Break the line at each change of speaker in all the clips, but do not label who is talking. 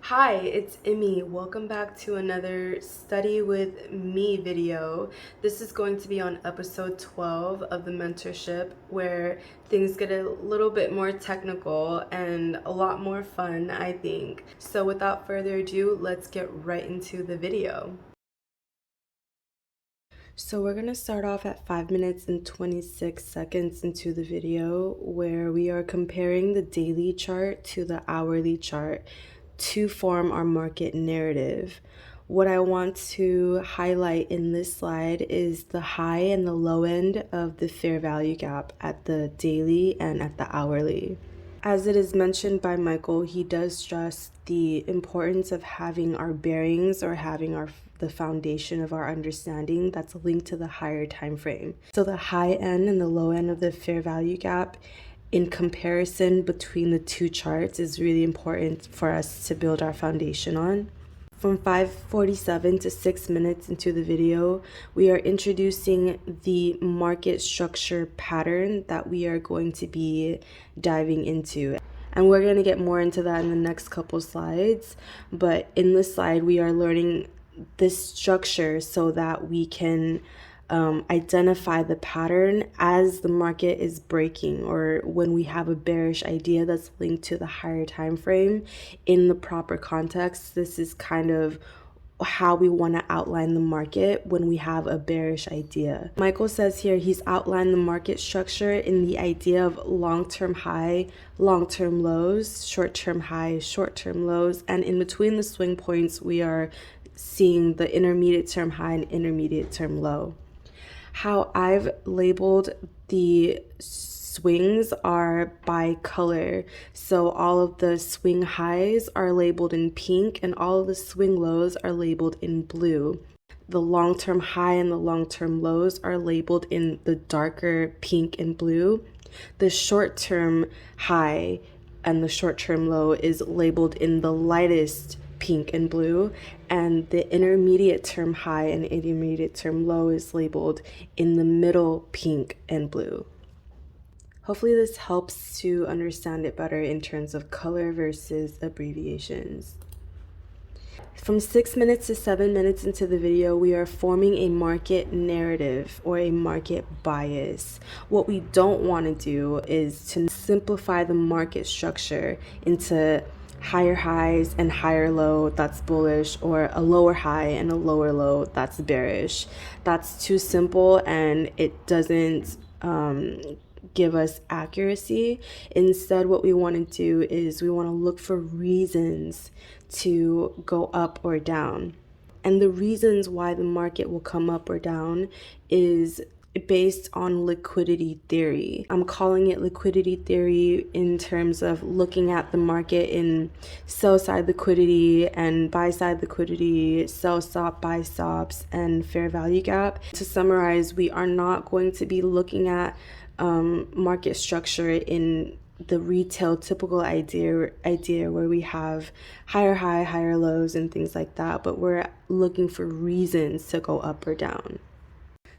Hi, it's Emmy. Welcome back to another Study with Me video. This is going to be on episode 12 of the mentorship, where things get a little bit more technical and a lot more fun, I think. So without further ado, let's get right into the video. So we're going to start off at 5 minutes and 26 seconds into the video, where we are comparing the daily chart to the hourly chart to form our market narrative. What I want to highlight in this slide is the high and the low end of the fair value gap at the daily and at the hourly. As it is mentioned by Michael, he does stress the importance of having our bearings or having the foundation of our understanding that's linked to the higher time frame. So the high end and the low end of the fair value gap in comparison between the two charts is really important for us to build our foundation on. From 5:47 to 6 minutes into the video, we are introducing the market structure pattern that we are going to be diving into. And we're going to get more into that in the next couple slides. But in this slide, we are learning this structure so that we can identify the pattern as the market is breaking, or when we have a bearish idea that's linked to the higher time frame in the proper context. This is kind of how we want to outline the market when we have a bearish idea. Michael says here he's outlined the market structure in the idea of long-term high, long-term lows, short-term highs, short-term lows, and in between the swing points we are seeing the intermediate term high and intermediate term low. How I've labeled the swings are by color. So all of the swing highs are labeled in pink and all of the swing lows are labeled in blue. The long-term high and the long-term lows are labeled in the darker pink and blue. The short-term high and the short-term low is labeled in the lightest pink and blue, and the intermediate term high and intermediate term low is labeled in the middle pink and blue. Hopefully this helps to understand it better in terms of color versus abbreviations. From 6 minutes to 7 minutes into the video, we are forming a market narrative or a market bias. What we don't want to do is to simplify the market structure into higher highs and higher low, that's bullish, or a lower high and a lower low, that's bearish. That's too simple and it doesn't give us accuracy. Instead, what we want to do is we want to look for reasons to go up or down. And the reasons why the market will come up or down is based on liquidity theory. I'm calling it liquidity theory in terms of looking at the market in sell side liquidity and buy side liquidity, sell stop, buy stops, and fair value gap. To summarize, we are not going to be looking at market structure in the retail typical idea where we have higher high, higher lows and things like that, but we're looking for reasons to go up or down.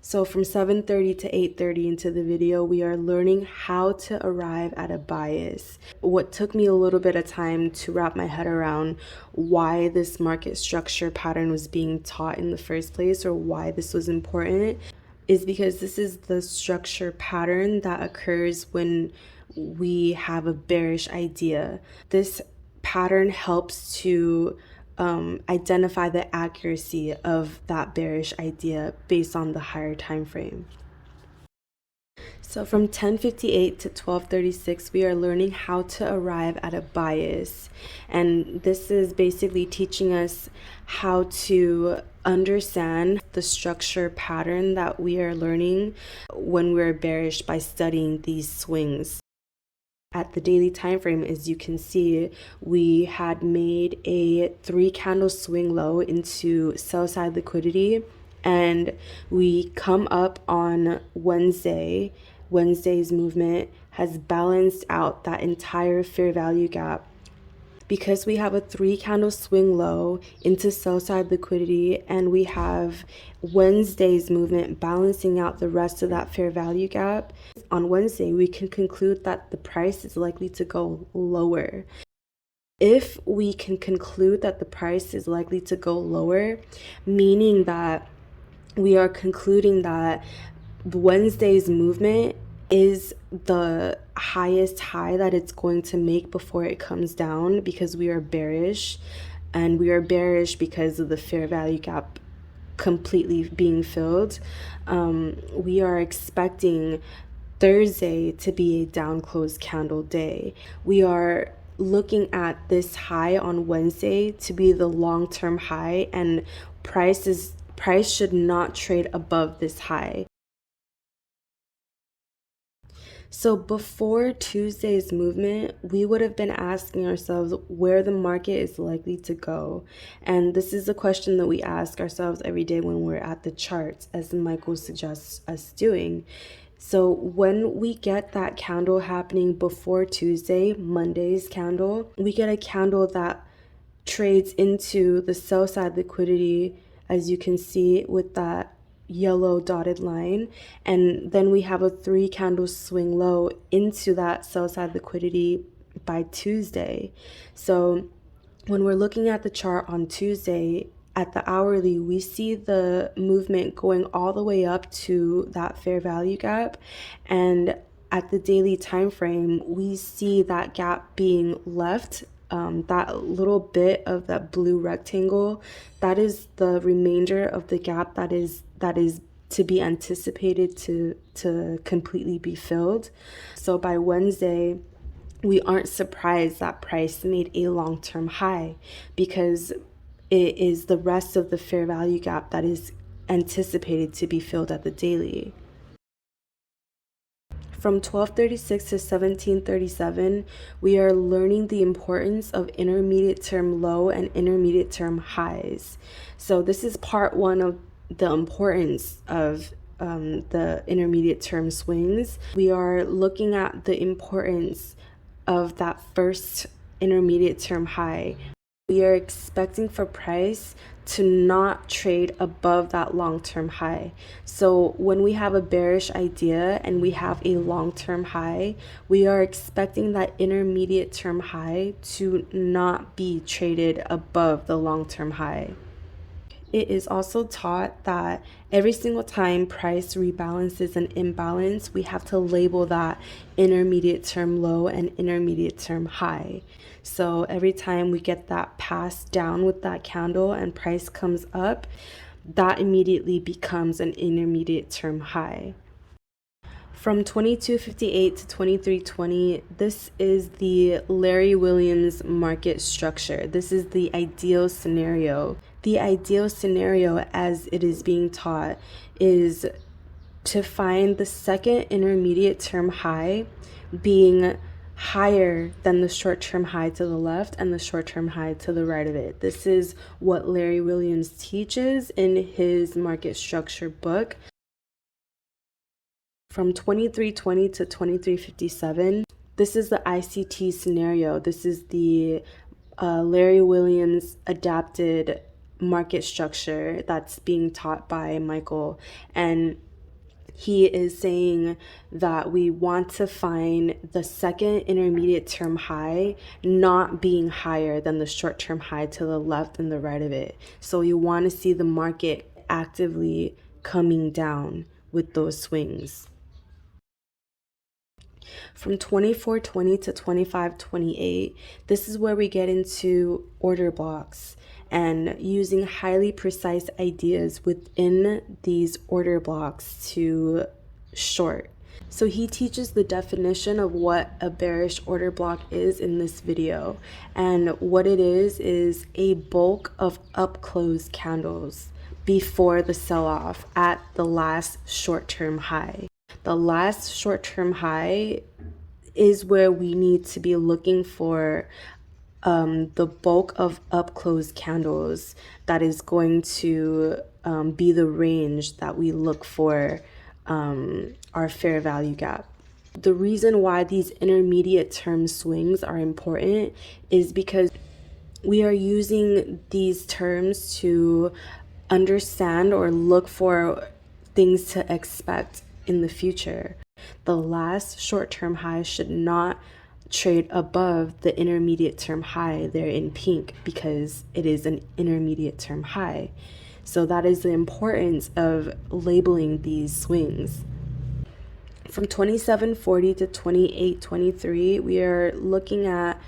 So from 7:30 to 8:30 into the video, we are learning how to arrive at a bias. What took me a little bit of time to wrap my head around why this market structure pattern was being taught in the first place, or why this was important, is because this is the structure pattern that occurs when we have a bearish idea. This pattern helps to identify the accuracy of that bearish idea based on the higher time frame. So from 10:58 to 12:36, we are learning how to arrive at a bias. And this is basically teaching us how to understand the structure pattern that we are learning when we're bearish by studying these swings. At the daily time frame, as you can see, we had made a 3-candle swing low into sell side liquidity, and we come up on Wednesday. Wednesday's movement has balanced out that entire fair value gap. Because we have a 3-candle swing low into sell side liquidity, and we have Wednesday's movement balancing out the rest of that fair value gap, on Wednesday we can conclude that the price is likely to go lower. If we can conclude that the price is likely to go lower, meaning that we are concluding that Wednesday's movement is the highest high that it's going to make before it comes down, because we are bearish, and we are bearish because of the fair value gap completely being filled. We are expecting Thursday to be a down close candle day. We are looking at this high on Wednesday to be the long-term high, and price should not trade above this high. So before Tuesday's movement, we would have been asking ourselves where the market is likely to go. And this is a question that we ask ourselves every day when we're at the charts, as Michael suggests us doing. So when we get that candle happening before Tuesday, Monday's candle, we get a candle that trades into the sell side liquidity, as you can see with that yellow dotted line, and then we have a 3 candle swing low into that sell side liquidity by Tuesday. So when we're looking at the chart on Tuesday at the hourly, we see the movement going all the way up to that fair value gap, and at the daily time frame, we see that gap being left. That little bit of that blue rectangle, that is the remainder of the gap that is to be anticipated to completely be filled. So by Wednesday, we aren't surprised that price made a long-term high, because it is the rest of the fair value gap that is anticipated to be filled at the daily. From 1236 to 1737, we are learning the importance of intermediate term low and intermediate term highs. So this is part one of the importance of the intermediate term swings. We are looking at the importance of that first intermediate term high. We are expecting for price to not trade above that long-term high. So when we have a bearish idea and we have a long-term high, we are expecting that intermediate term high to not be traded above the long-term high. It is also taught that every single time price rebalances an imbalance, we have to label that intermediate term low and intermediate term high. So every time we get that pass down with that candle and price comes up, that immediately becomes an intermediate term high. From 2258 to 2320, this is the Larry Williams market structure. This is the ideal scenario. The ideal scenario, as it is being taught, is to find the second intermediate term high being higher than the short-term high to the left and the short-term high to the right of it. This is what Larry Williams teaches in his market structure book. From 2320 to 2357, this is the ICT scenario. This is the Larry Williams adapted market structure that's being taught by Michael. And he is saying that we want to find the second intermediate term high not being higher than the short-term high to the left and the right of it. So you want to see the market actively coming down with those swings. From 2420 to 2528, this is where we get into order blocks and using highly precise ideas within these order blocks to short. So he teaches the definition of what a bearish order block is in this video. And what it is a bulk of up close candles before the sell-off at the last short-term high. The last short-term high is where we need to be looking for the bulk of up close candles that is going to be the range that we look for our fair value gap. The reason why these intermediate term swings are important is because we are using these terms to understand or look for things to expect in the future. The last short-term high should not trade above the intermediate term high there in pink because it is an intermediate term high. So that is the importance of labeling these swings. From 2740 to 2823, we are looking at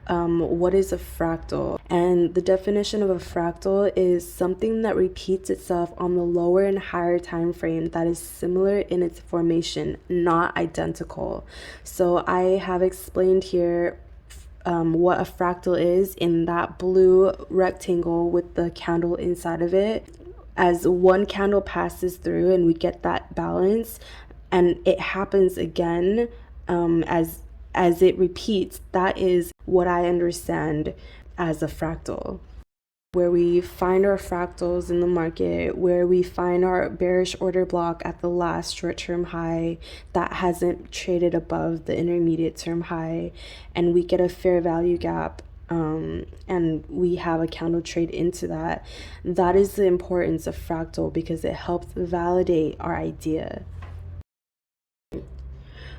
what is a fractal. And the definition of a fractal is something that repeats itself on the lower and higher time frame that is similar in its formation, not identical. So I have explained here what a fractal is in that blue rectangle with the candle inside of it. As one candle passes through and we get that balance, and it happens again as it repeats, that is what I understand as a fractal. Where we find our fractals in the market, where we find our bearish order block at the last short-term high that hasn't traded above the intermediate term high, and we get a fair value gap, and we have a candle trade into that. That is the importance of fractal because it helps validate our idea.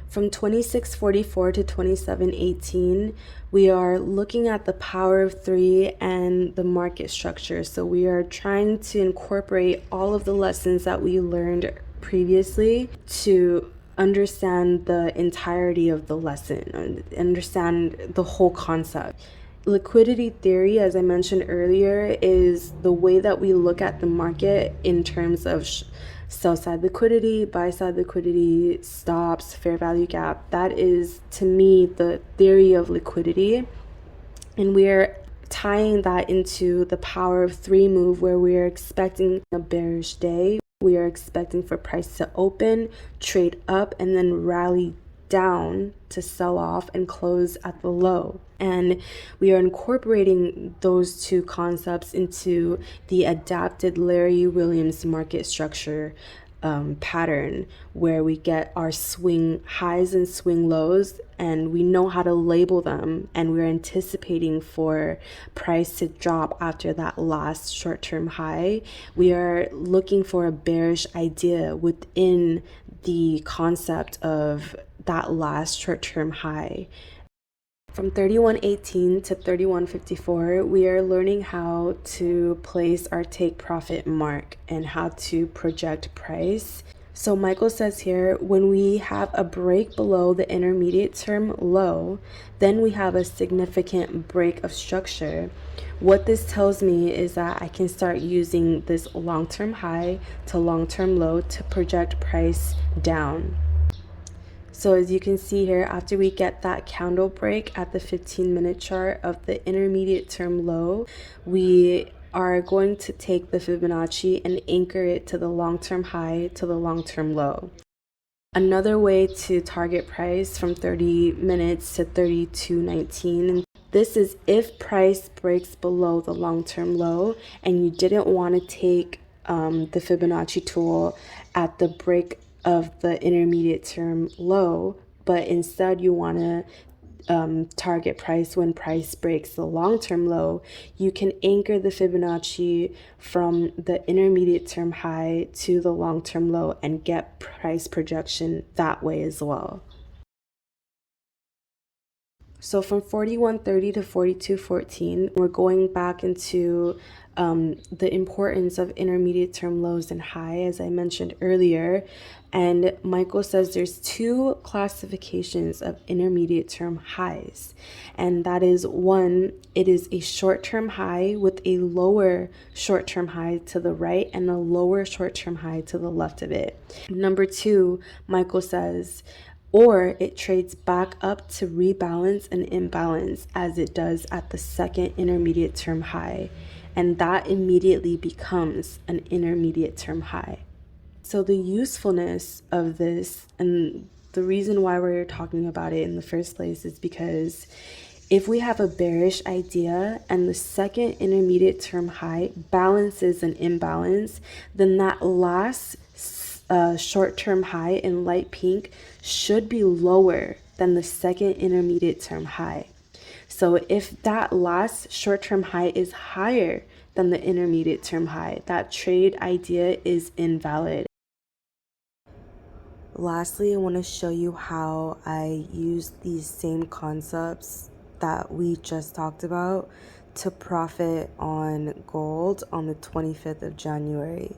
From 2644 to 2718, we are looking at the power of three and the market structure. So we are trying to incorporate all of the lessons that we learned previously to understand the entirety of the lesson, understand the whole concept. Liquidity theory, as I mentioned earlier, is the way that we look at the market in terms of sell side liquidity, buy side liquidity, stops, fair value gap. That is, to me, the theory of liquidity. And we're tying that into the power of three move, where we are expecting a bearish day. We are expecting for price to open, trade up, and then rally down to sell off and close at the low. And we are incorporating those two concepts into the adapted Larry Williams market structure pattern, where we get our swing highs and swing lows, and we know how to label them, and we're anticipating for price to drop after that last short-term high. We are looking for a bearish idea within the concept of that last short-term high. From 3118 to 3154, we are learning how to place our take profit mark and how to project price. So Michael says here, when we have a break below the intermediate term low, then we have a significant break of structure. What this tells me is that I can start using this long-term high to long-term low to project price down. So as you can see here, after we get that candle break at the 15-minute chart of the intermediate term low, we are going to take the Fibonacci and anchor it to the long-term high to the long-term low. Another way to target price from 30 minutes to 32.19. This is if price breaks below the long-term low and you didn't want to take the Fibonacci tool at the break of the intermediate term low, but instead you want to target price when price breaks the long-term low, you can anchor the Fibonacci from the intermediate term high to the long-term low and get price projection that way as well. So from 4130 to 4214, we're going back into the importance of intermediate term lows and high, as I mentioned earlier. And Michael says there's two classifications of intermediate term highs. And that is, one, it is a short-term high with a lower short-term high to the right and a lower short-term high to the left of it. Number two, Michael says, or it trades back up to rebalance an imbalance as it does at the second intermediate term high, and that immediately becomes an intermediate term high. So the usefulness of this, and the reason why we're talking about it in the first place, is because if we have a bearish idea and the second intermediate term high balances an imbalance, then that last short-term high in light pink should be lower than the second intermediate term high. So if that last short-term high is higher than the intermediate term high, that trade idea is invalid. Lastly, I want to show you how I use these same concepts that we just talked about to profit on gold on the 25th of January.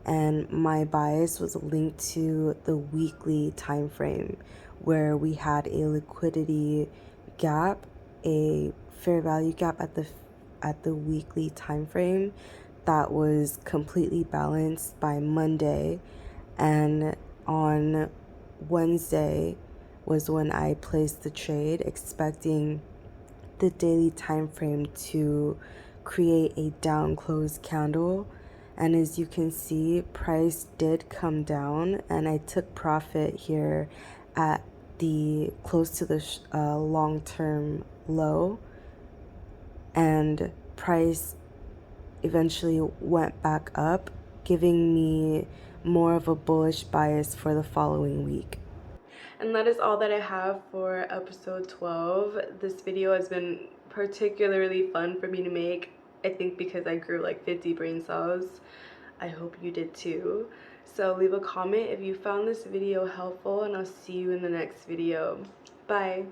And my bias was linked to the weekly time frame where we had a liquidity gap, a fair value gap at the weekly time frame that was completely balanced by Monday, and on Wednesday was when I placed the trade, expecting the daily time frame to create a down close candle. And as you can see, price did come down, and I took profit here at the close to the long-term low, and price eventually went back up, giving me more of a bullish bias for the following week. And that is all that I have for episode 12. This video has been particularly fun for me to make, I think because I grew like 50 brain cells. I hope you did too. So leave a comment if you found this video helpful, and I'll see you in the next video. Bye.